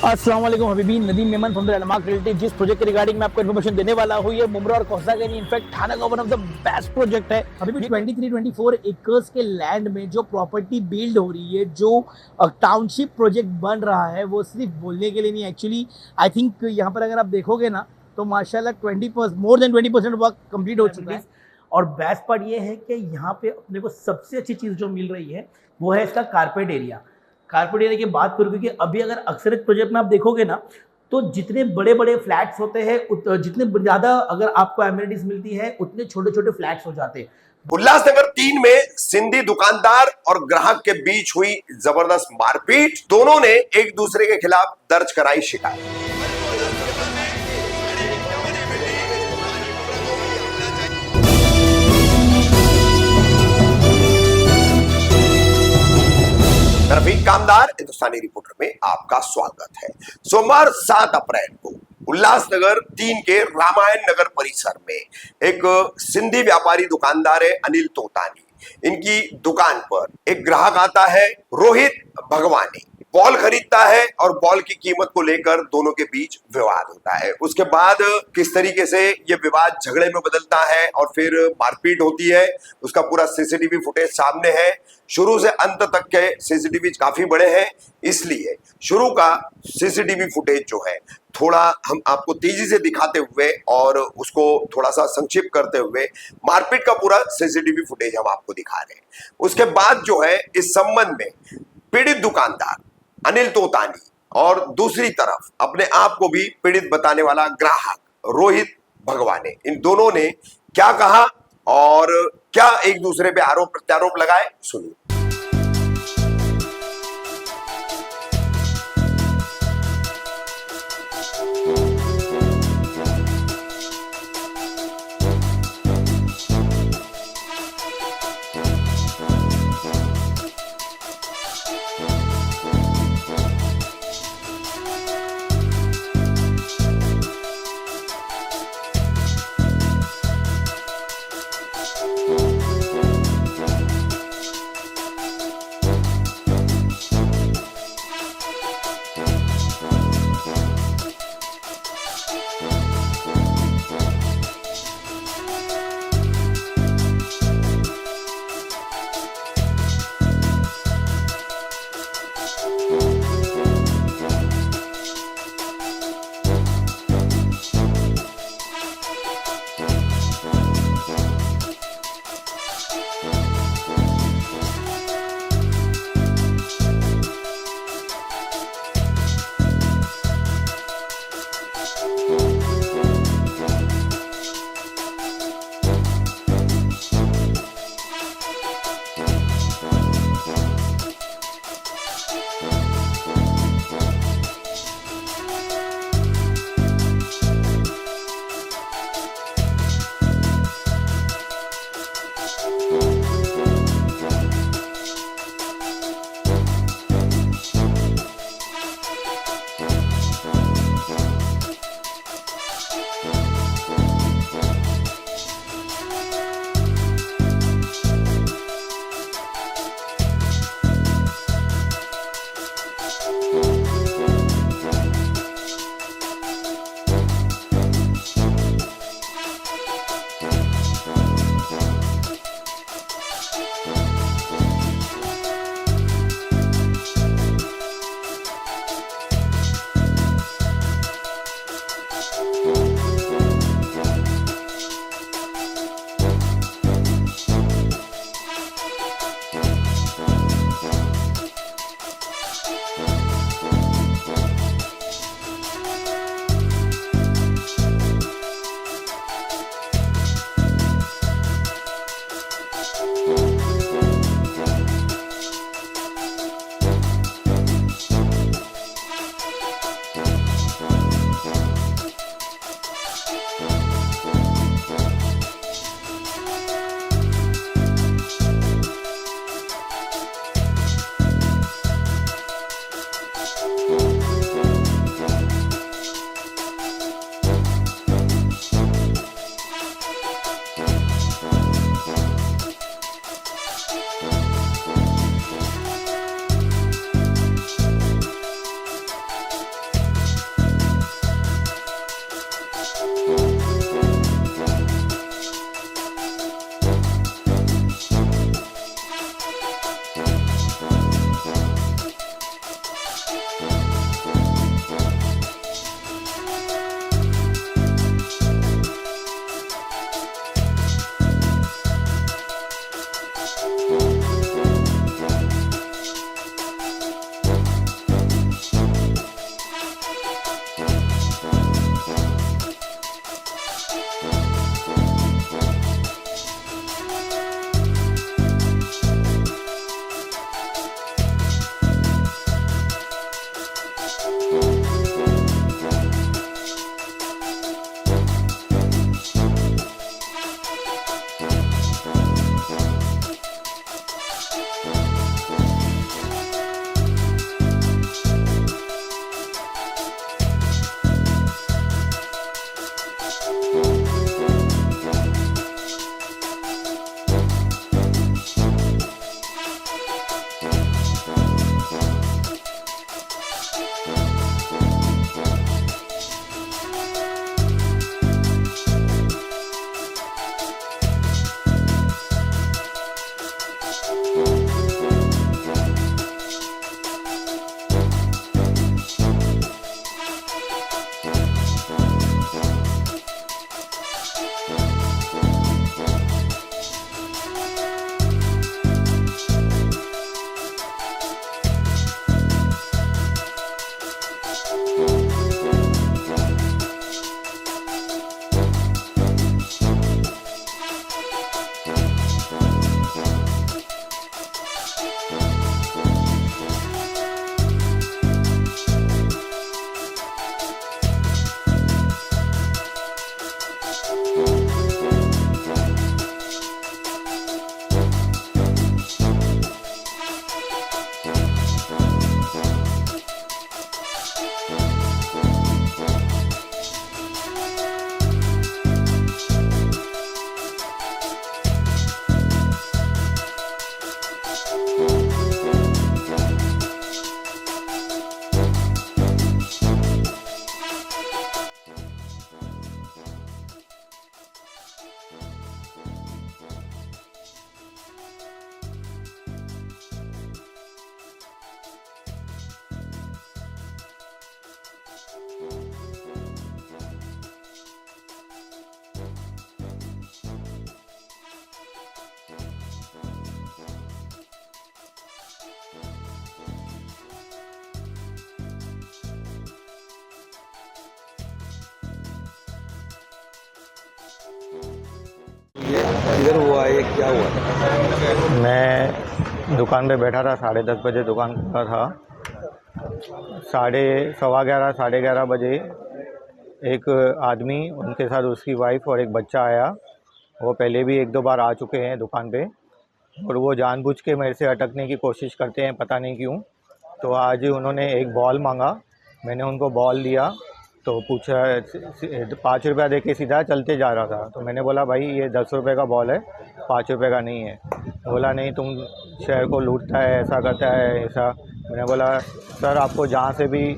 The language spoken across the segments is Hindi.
अस्सलाम वालेकुम हबीबी, Nadeem Memon from the Almak realty. जिस प्रोजेक्ट के रिगार्डिंग मैं आपको इन्फॉर्मेशन देने वाला हूँ, ये मुमरा और कौसा का इनफैक्ट थाना का one of the best project है। अभी भी 23-24 एकर्स के लैंड में जो प्रॉपर्टी बिल्ड हो रही है, जो टाउनशिप प्रोजेक्ट बन रहा है, वो सिर्फ बोलने के लिए नहीं, एक्चुअली आई थिंक यहाँ पर अगर आप देखोगे ना तो माशाल्लाह 20% मोर देन 20% वर्क कंप्लीट हो चुका है। और बेस्ट पार्ट ये है कि यहाँ पे अपने को सबसे अच्छी चीज़ जो मिल रही है वो है इसका कारपेट एरिया। कारपेट एरिया की बात करूँ, क्योंकि अभी अगर अक्सर प्रोजेक्ट में आप देखोगे ना तो जितने बड़े बड़े फ्लैट्स होते हैं, जितने ज़्यादा अगर आपको एमिनिटीज मिलती है, उतने छोटे छोटे फ्लैट्स हो जाते हैं। उल्लासनगर 3 में सिंधी दुकानदार और ग्राहक के बीच हुई जबरदस्त मारपीट। दोनों ने एक दूसरे के खिलाफ दर्ज कराई शिकायत। रफीक कामदार हिंदुस्तानी रिपोर्टर में आपका स्वागत है। सोमवार 7 अप्रैल को उल्लासनगर 3 के रामायण नगर परिसर में एक सिंधी व्यापारी दुकानदार है अनिल तोतानी। इनकी दुकान पर एक ग्राहक आता है रोहित भगवानी, बॉल खरीदता है और बॉल की कीमत को लेकर दोनों के बीच विवाद होता है। उसके बाद किस तरीके से ये विवाद झगड़े में बदलता है और फिर मारपीट होती है, उसका पूरा सीसीटीवी फुटेज सामने है। शुरू से अंत तक के सीसीटीवी काफी बड़े हैं, इसलिए शुरू का सीसीटीवी फुटेज जो है थोड़ा हम आपको तेजी से दिखाते हुए और उसको थोड़ा सा संक्षिप्त करते हुए मारपीट का पूरा सीसीटीवी फुटेज हम आपको दिखा रहे हैं। उसके बाद जो है इस संबंध में पीड़ित दुकानदार अनिल तोतानी और दूसरी तरफ अपने आप को भी पीड़ित बताने वाला ग्राहक रोहित भगवाने, इन दोनों ने क्या कहा और क्या एक दूसरे पे आरोप प्रत्यारोप लगाए, सुनिए। ये किधर हुआ, ये क्या हुआ था? मैं दुकान पे बैठा था, 10:30 बजे दुकान खुला था। 11:15 11:30 बजे एक आदमी, उनके साथ उसकी वाइफ और एक बच्चा आया। वो पहले भी 1-2 बार आ चुके हैं दुकान पे और वो जानबूझ के मेरे से अटकने की कोशिश करते हैं, पता नहीं क्यों। तो आज उन्होंने एक बॉल मांगा, मैंने उनको बॉल दिया तो पूछा 5 रुपया दे के सीधा चलते जा रहा था। तो मैंने बोला भाई ये 10 रुपये का बॉल है, 5 रुपये का नहीं है। बोला नहीं तुम शहर को लूटता है, ऐसा करता है ऐसा। मैंने बोला सर आपको जहाँ से भी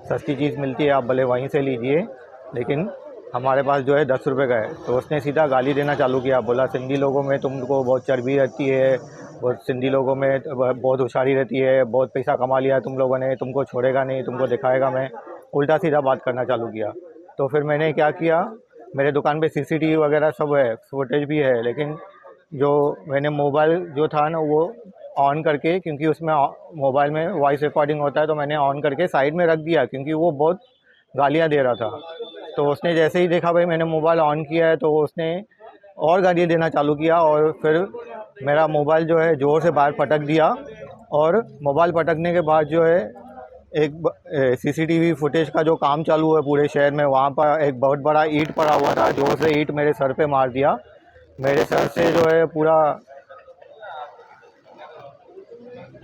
सस्ती चीज़ मिलती है आप भले वहीं से लीजिए, लेकिन हमारे पास जो है 10 रुपये का है। तो उसने सीधा गाली देना चालू किया, बोला सिंधी लोगों में तुमको बहुत चर्बी रहती है, बहुत सिंधी लोगों में बहुत होशियारी रहती है, बहुत पैसा कमा लिया तुम लोगों ने, तुमको छोड़ेगा नहीं, तुमको दिखाएगा मैं। उल्टा सीधा बात करना चालू किया। तो फिर मैंने क्या किया, मेरे दुकान पे सीसीटीवी वगैरह सब है, फुटेज भी है, लेकिन जो मैंने मोबाइल जो था ना वो ऑन करके, क्योंकि उसमें मोबाइल में वॉइस रिकॉर्डिंग होता है, तो मैंने ऑन करके साइड में रख दिया क्योंकि वो बहुत गालियाँ दे रहा था। तो उसने जैसे ही देखा भाई मैंने मोबाइल ऑन किया है तो उसने और गालियाँ देना चालू किया और फिर मेरा मोबाइल जो है ज़ोर से बाहर पटक दिया। और मोबाइल पटकने के बाद जो है एक सीसीटीवी फुटेज का जो काम चालू है पूरे शहर में, वहाँ पर एक बहुत बड़ा ईंट पड़ा हुआ था, जोर से ईंट मेरे सर पे मार दिया। मेरे सर से जो है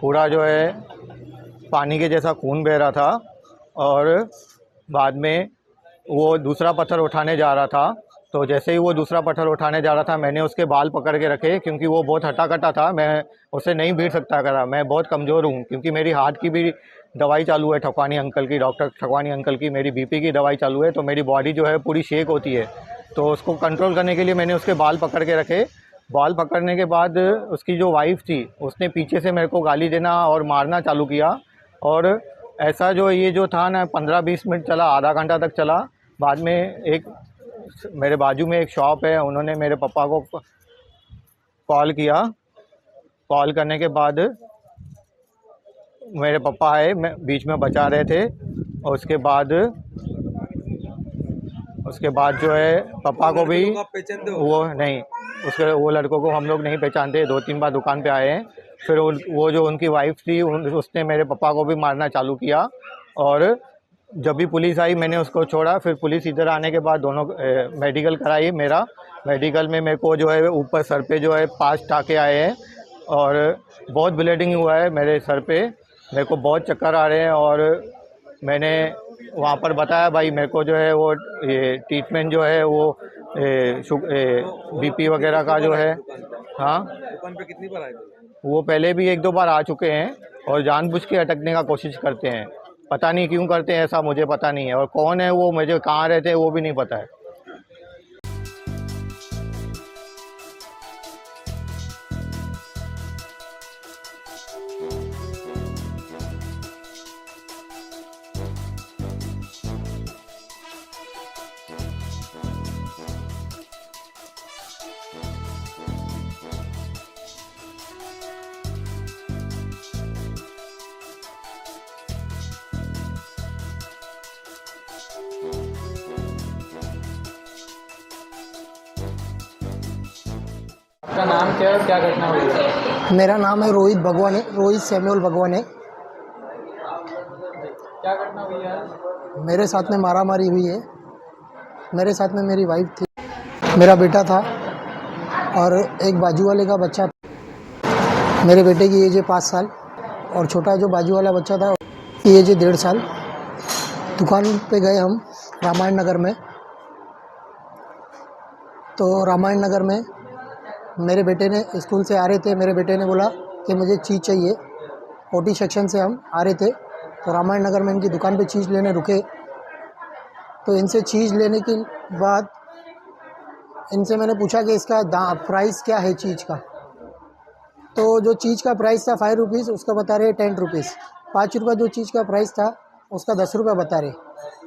पूरा जो है पानी के जैसा खून बह रहा था। और बाद में वो दूसरा पत्थर उठाने जा रहा था, तो जैसे ही वो दूसरा पत्थर उठाने जा रहा था मैंने उसके बाल पकड़ के रखे, क्योंकि वो बहुत हट्टा-कट्टा था, मैं उससे नहीं भीड़ सकता करा। मैं बहुत कमज़ोर हूँ क्योंकि मेरी हार्ट की भी दवाई चालू है, ठकवानी अंकल की, डॉक्टर ठकवानी अंकल की, मेरी बीपी की दवाई चालू है, तो मेरी बॉडी जो है पूरी शेक होती है। तो उसको कंट्रोल करने के लिए मैंने उसके बाल पकड़ के रखे। बाल पकड़ने के बाद उसकी जो वाइफ थी उसने पीछे से मेरे को गाली देना और मारना चालू किया। और ऐसा जो ये जो था ना 15-20 मिनट चला, आधा घंटा तक चला। बाद में एक मेरे बाजू में एक शॉप है, उन्होंने मेरे पापा को कॉल किया। कॉल करने के बाद मेरे पापा आए, मैं बीच में बचा रहे थे। और उसके बाद जो है पापा को भी वो नहीं, वो लड़कों को हम लोग नहीं पहचानते, 2-3 बार दुकान पे आए हैं। फिर वो जो उनकी वाइफ थी उसने मेरे पापा को भी मारना चालू किया। और जब भी पुलिस आई मैंने उसको छोड़ा। फिर पुलिस इधर आने के बाद दोनों मेडिकल कराई। मेरा मेडिकल में मेरे को जो है ऊपर सर पे जो है 5 टाँके आए हैं और बहुत ब्लीडिंग हुआ है मेरे सर पे। मेरे को बहुत चक्कर आ रहे हैं। और मैंने वहाँ पर बताया भाई मेरे को जो है वो ये ट्रीटमेंट जो है वो बीपी वगैरह का जो है। हाँ, दुकान पे कितनी बार आए? वो पहले भी 1-2 बार आ चुके हैं और जानबूझ के अटकने का कोशिश करते हैं। पता नहीं क्यों करते हैं ऐसा, मुझे पता नहीं है। और कौन है वो, मुझे कहाँ रहते हैं वो भी नहीं पता है। आपका नाम क्या है और क्या घटना हुई है? मेरा नाम है रोहित सैमुअल भगवान है। क्या घटना हुई है आज? मेरे साथ में मारामारी हुई है। मेरे साथ में मेरी वाइफ थी, मेरा बेटा था और एक बाजू वाले का बच्चा था। मेरे बेटे की एज है 5 साल और छोटा जो बाजू वाला बच्चा था उसकी एज है 1.5 साल। दुकान पे गए हम रामायण नगर में। तो रामायण नगर में मेरे बेटे ने स्कूल से आ रहे थे। मेरे बेटे ने बोला कि मुझे चीज़ चाहिए। ओटी सेक्शन से हम आ रहे थे तो रामायण नगर में इनकी दुकान पे चीज़ लेने रुके। तो इनसे चीज़ लेने के बाद इनसे मैंने पूछा कि इसका प्राइस क्या है चीज़ का। तो जो चीज़ का प्राइस था 5 रुपीज़, उसका बता रहे 10 रुपीज़। 5 रुपये जो चीज़ का प्राइस था उसका 10 रुपये बता रहे।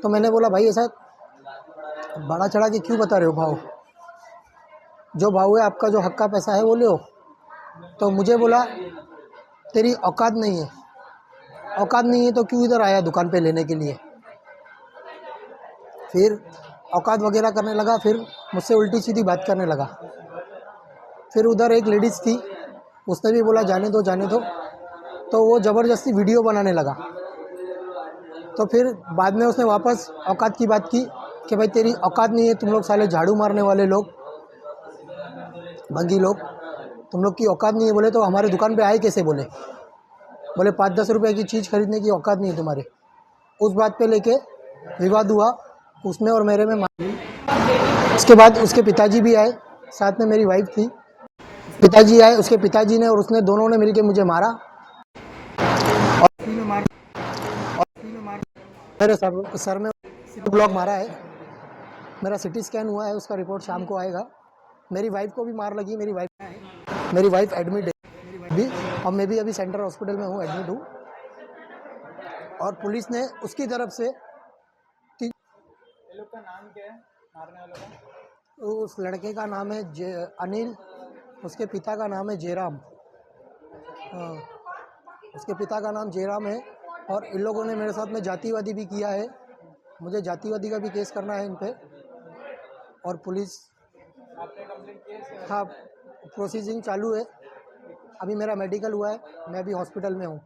तो मैंने बोला भाई ऐसा बड़ा चढ़ा के क्यों बता रहे हो भाव? जो भाव है आपका, जो हक का पैसा है वो ले हो। तो मुझे बोला तेरी औकात नहीं है। औकात नहीं है तो क्यों इधर आया दुकान पे लेने के लिए? फिर औकात वगैरह करने लगा, फिर मुझसे उल्टी सीधी बात करने लगा। फिर उधर एक लेडीज़ थी, उसने भी बोला जाने दो जाने दो। तो वो ज़बरदस्ती वीडियो बनाने लगा। तो फिर बाद में उसने वापस औकात की बात की कि भाई तेरी औकात नहीं है, तुम लोग साले झाड़ू मारने वाले लोग, भंगी लोग, तुम लोग की औकात नहीं है। बोले तो हमारे दुकान पे आए कैसे? बोले 5-10 रुपये की चीज़ खरीदने की औकात नहीं है तुम्हारे। उस बात पे लेके विवाद हुआ उसमें और मेरे में। उसके बाद उसके पिताजी भी आए, साथ में मेरी वाइफ थी। पिताजी आए, उसके पिताजी ने और उसने दोनों ने मिलके मुझे मारा और मेरे सर में ब्लॉक मारा है। मेरा सिटी स्कैन हुआ है, उसका रिपोर्ट शाम को आएगा। मेरी वाइफ को भी मार लगी। मेरी वाइफ एडमिट है भी और मैं भी अभी सेंट्रल हॉस्पिटल में हूँ, एडमिट हूँ। और पुलिस ने उसकी तरफ से ये लोग का नाम क्या है मारने वालों का? उस लड़के का नाम है अनिल, उसके पिता का नाम है जयराम। हाँ, उसके पिता का नाम जयराम है। और इन लोगों ने मेरे साथ में जातिवादी भी किया है। मुझे जातिवादी का भी केस करना है इन पे। और पुलिस आपने कंप्लेंट की है इसके बारे में? हाँ, प्रोसीजिंग चालू है। अभी मेरा मेडिकल हुआ है, मैं अभी हॉस्पिटल में हूँ।